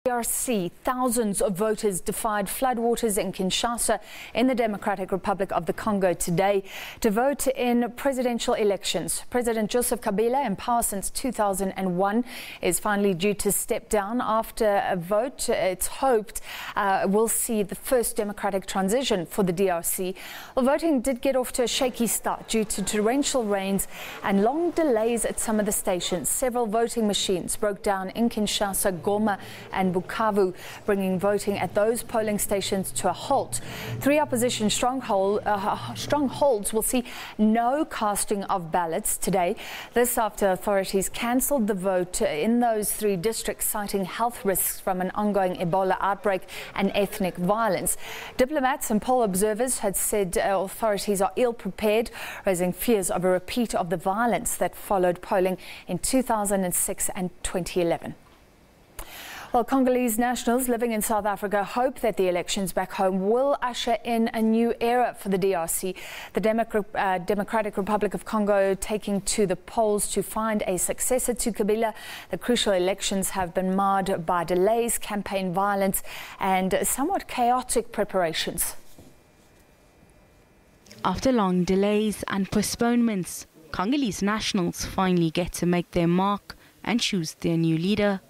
DRC, thousands of voters defied floodwaters in Kinshasa in the Democratic Republic of the Congo today to vote in presidential elections. President Joseph Kabila, in power since 2001, is finally due to step down after a vote it's hoped will see the first democratic transition for the DRC. Well, voting did get off to a shaky start due to torrential rains and long delays at some of the stations. Several voting machines broke down in Kinshasa, Goma and Bukavu, bringing voting at those polling stations to a halt. Three opposition strongholds will see no casting of ballots today. This after authorities cancelled the vote in those three districts, citing health risks from an ongoing Ebola outbreak and ethnic violence. Diplomats and poll observers had said authorities are ill-prepared, raising fears of a repeat of the violence that followed polling in 2006 and 2011. Well, Congolese nationals living in South Africa hope that the elections back home will usher in a new era for the DRC. The Democratic Republic of Congo taking to the polls to find a successor to Kabila. The crucial elections have been marred by delays, campaign violence and somewhat chaotic preparations. After long delays and postponements, Congolese nationals finally get to make their mark and choose their new leader.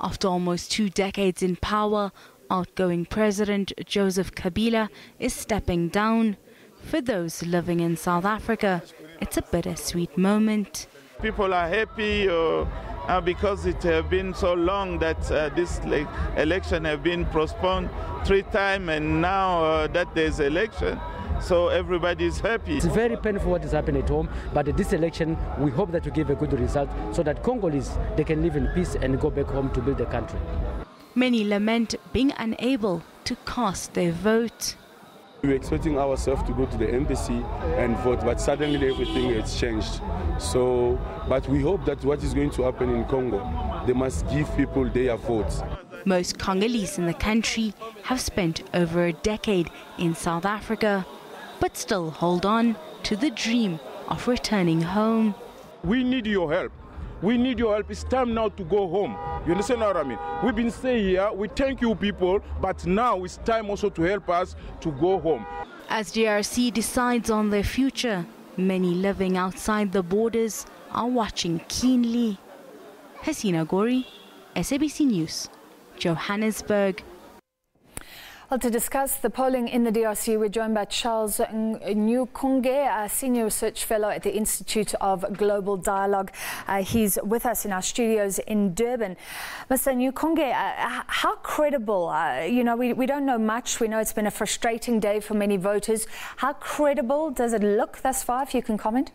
After almost 2 decades in power, outgoing President Joseph Kabila is stepping down. For those living in South Africa, it's a bittersweet moment. People are happy because it has been so long that this election has been postponed 3 times, and now that there's election, so everybody is happy. It's very painful what is happening at home, but this election, we hope that we give a good result so that Congolese, they can live in peace and go back home to build the country. Many lament being unable to cast their vote. We were expecting ourselves to go to the embassy and vote, but suddenly everything has changed. So, but we hope that what is going to happen in Congo, they must give people their votes. Most Congolese in the country have spent over a decade in South Africa, but still hold on to the dream of returning home. We need your help. We need your help. It's time now to go home. You understand what I mean? We've been staying here. We thank you people, but now it's time also to help us to go home. As DRC decides on their future, many living outside the borders are watching keenly. Hasina Gori, SABC News, Johannesburg. Well, to discuss the polling in the DRC, we're joined by Charles Nyuykonge, a senior research fellow at the Institute of Global Dialogue. He's with us in our studios in Durban. Mr. Nyuykonge, how credible, we don't know much. We know it's been a frustrating day for many voters. How credible does it look thus far, if you can comment?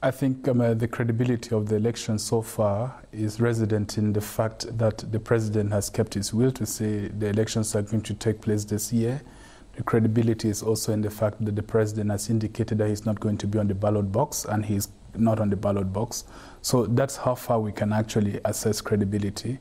I think the credibility of the election so far is resident in the fact that the president has kept his will to say the elections are going to take place this year. The credibility is also in the fact that the president has indicated that he's not going to be on the ballot box, and he's not on the ballot box. So that's how far we can actually assess credibility.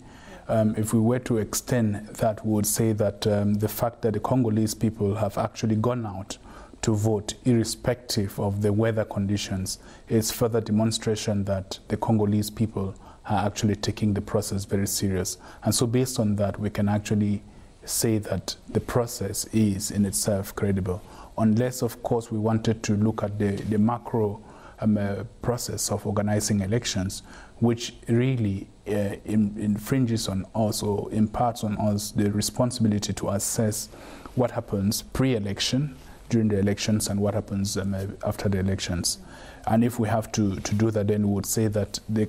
If we were to extend that, we would say that the fact that the Congolese people have actually gone out to vote irrespective of the weather conditions is further demonstration that the Congolese people are actually taking the process very serious. And so based on that, we can actually say that the process is in itself credible. Unless, of course, we wanted to look at the macro process of organizing elections, which really infringes on us or imparts on us the responsibility to assess what happens pre-election, during the elections, and what happens after the elections. And if we have to do that, then we would say that the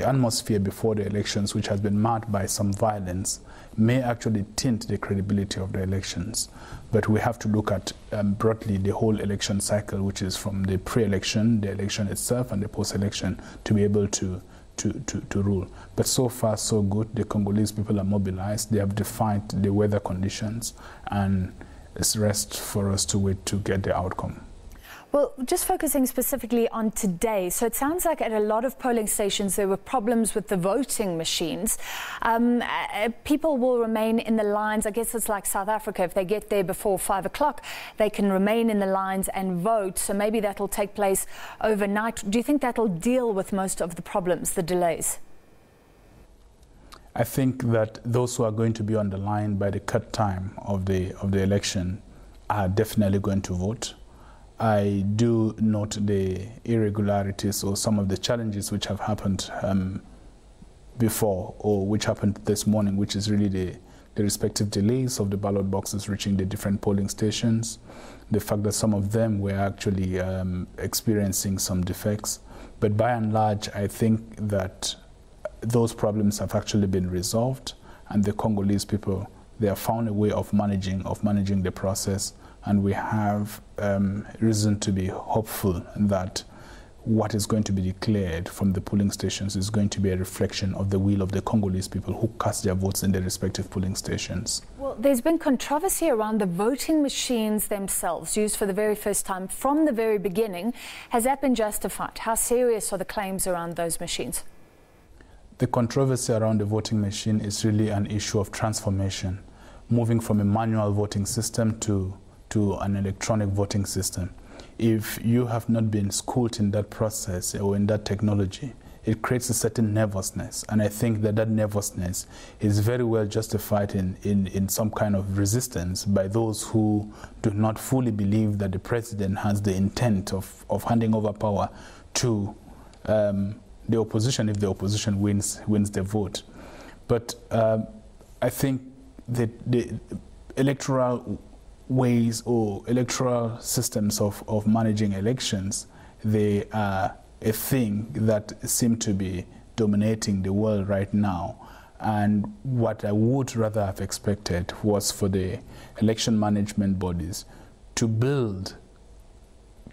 atmosphere before the elections, which has been marked by some violence, may actually tint the credibility of the elections. But we have to look at broadly the whole election cycle, which is from the pre-election, the election itself, and the post-election, to be able to rule. But so far, so good. The Congolese people are mobilized. They have defied the weather conditions, and it's rest for us to wait to get the outcome. Well, just focusing specifically on today, so it sounds like at a lot of polling stations there were problems with the voting machines. People will remain in the lines. I guess it's like South Africa. If they get there before 5 o'clock, they can remain in the lines and vote. So maybe that'll take place overnight. Do you think that'll deal with most of the problems, the delays? I think that those who are going to be on the line by the cut time of the election are definitely going to vote. I do note the irregularities or some of the challenges which have happened before, or which happened this morning, which is really the respective delays of the ballot boxes reaching the different polling stations, the fact that some of them were actually experiencing some defects. But by and large, I think that those problems have actually been resolved, and the Congolese people, they have found a way of managing the process, and we have reason to be hopeful that what is going to be declared from the polling stations is going to be a reflection of the will of the Congolese people who cast their votes in their respective polling stations. Well, there's been controversy around the voting machines themselves, used for the very first time from the very beginning. Has that been justified? How serious are the claims around those machines? The controversy around the voting machine is really an issue of transformation, moving from a manual voting system to an electronic voting system. If you have not been schooled in that process or in that technology, it creates a certain nervousness. And I think that nervousness is very well justified in some kind of resistance by those who do not fully believe that the president has the intent of handing over power to the opposition if the opposition wins the vote. But I think that the electoral ways or electoral systems of managing elections, they are a thing that seem to be dominating the world right now. And what I would rather have expected was for the election management bodies to build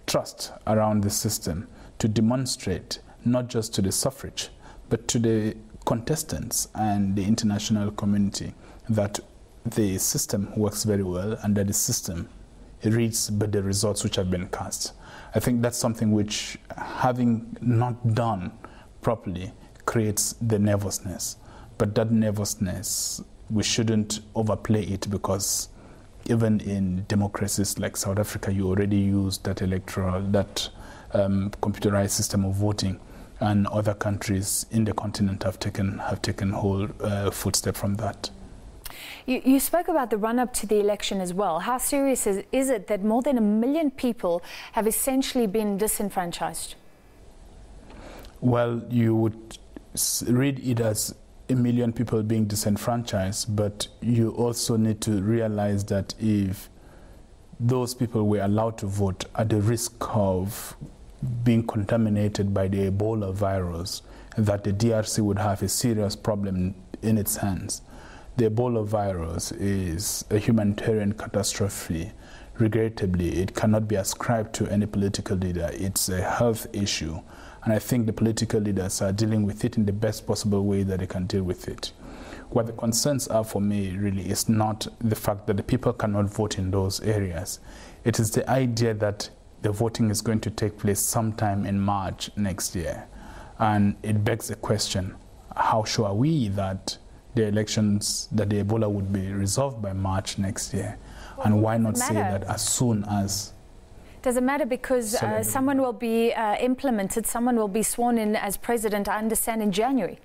trust around the system, to demonstrate not just to the suffrage, but to the contestants and the international community that the system works very well and that the system reads but the results which have been cast. I think that's something which, having not done properly, creates the nervousness. But that nervousness, we shouldn't overplay it, because even in democracies like South Africa, you already use that computerized system of voting, and other countries in the continent have taken whole footstep from that. You spoke about the run-up to the election as well. How serious is it that more than 1 million people have essentially been disenfranchised? Well, you would read it as 1 million people being disenfranchised, but you also need to realize that if those people were allowed to vote at the risk of being contaminated by the Ebola virus, that the DRC would have a serious problem in its hands. The Ebola virus is a humanitarian catastrophe. Regrettably, it cannot be ascribed to any political leader. It's a health issue. And I think the political leaders are dealing with it in the best possible way that they can deal with it. What the concerns are for me really is not the fact that the people cannot vote in those areas. It is the idea that the voting is going to take place sometime in March next year. And it begs the question, how sure are we that the elections, that the Ebola would be resolved by March next year? Well, and why not say that as soon as? Does it matter? Because someone will be implemented, someone will be sworn in as president, I understand, in January.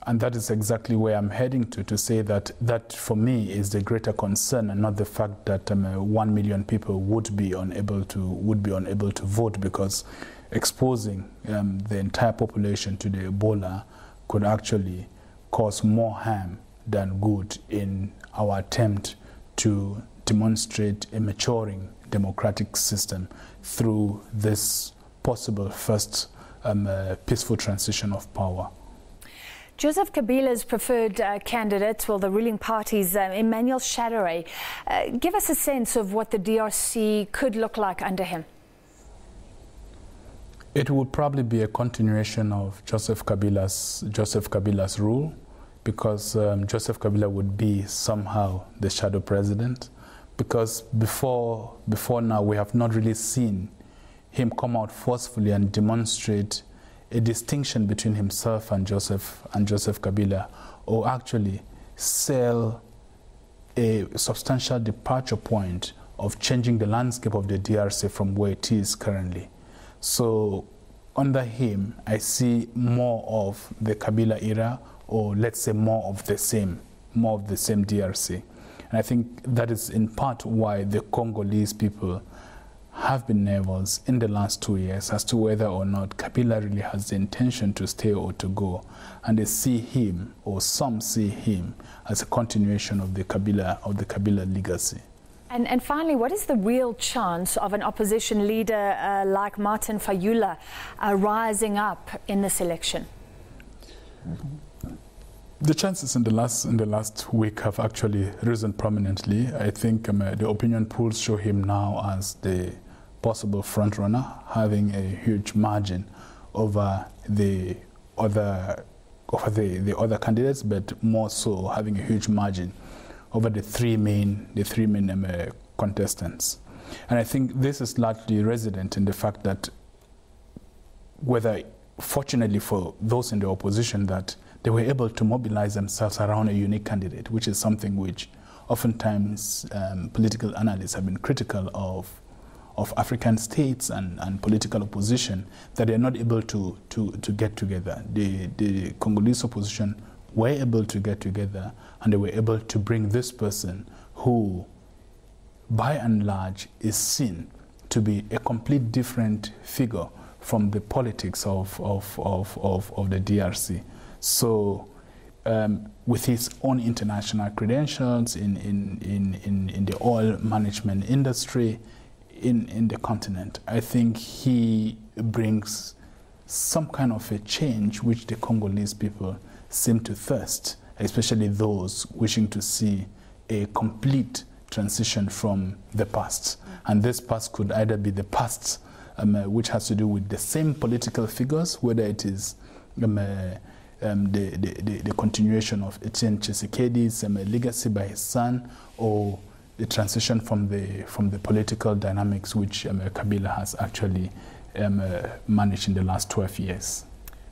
And that is exactly where I'm heading to say that for me is the greater concern, and not the fact that 1 million people would be unable to vote, because exposing the entire population to the Ebola could actually cause more harm than good in our attempt to demonstrate a maturing democratic system through this possible first peaceful transition of power. Joseph Kabila's preferred candidate, well, the ruling party's Emmanuel Shadare. Give us a sense of what the DRC could look like under him. It would probably be a continuation of Joseph Kabila's rule, because Joseph Kabila would be somehow the shadow president, because before now we have not really seen him come out forcefully and demonstrate a distinction between himself and Joseph Kabila, or actually sell a substantial departure point of changing the landscape of the DRC from where it is currently. So under him, I see more of the Kabila era or let's say more of the same DRC. And I think that is in part why the Congolese people have been nervous in the last 2 years as to whether or not Kabila really has the intention to stay or to go. And they see him, or some see him, as a continuation of the Kabila legacy. And finally, what is the real chance of an opposition leader like Martin Fayulu rising up in this election? The chances in the last week have actually risen prominently. I think the opinion polls show him now as the possible front-runner, having a huge margin over the other candidates, but more so having a huge margin over the three main contestants. And I think this is largely resident in the fact that, whether fortunately for those in the opposition, that they were able to mobilize themselves around a unique candidate, which is something which oftentimes political analysts have been critical of African states and political opposition, that they're not able to get together. The Congolese opposition were able to get together, and they were able to bring this person who, by and large, is seen to be a complete different figure from the politics of the DRC. So with his own international credentials in the oil management industry in the continent, I think he brings some kind of a change which the Congolese people seem to thirst, especially those wishing to see a complete transition from the past. And this past could either be the past which has to do with the same political figures, whether it is the continuation of Etienne Tshisekedi's legacy by his son, or the transition from the political dynamics which Kabila has actually managed in the last 12 years.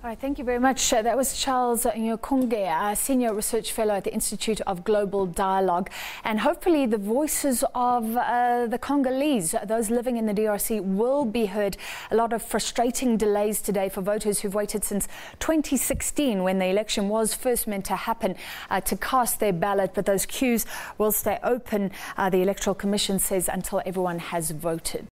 All right, thank you very much. That was Charles Nyuykonge, Senior Research Fellow at the Institute of Global Dialogue. And hopefully the voices of the Congolese, those living in the DRC, will be heard. A lot of frustrating delays today for voters who've waited since 2016, when the election was first meant to happen, to cast their ballot. But those queues will stay open, the Electoral Commission says, until everyone has voted.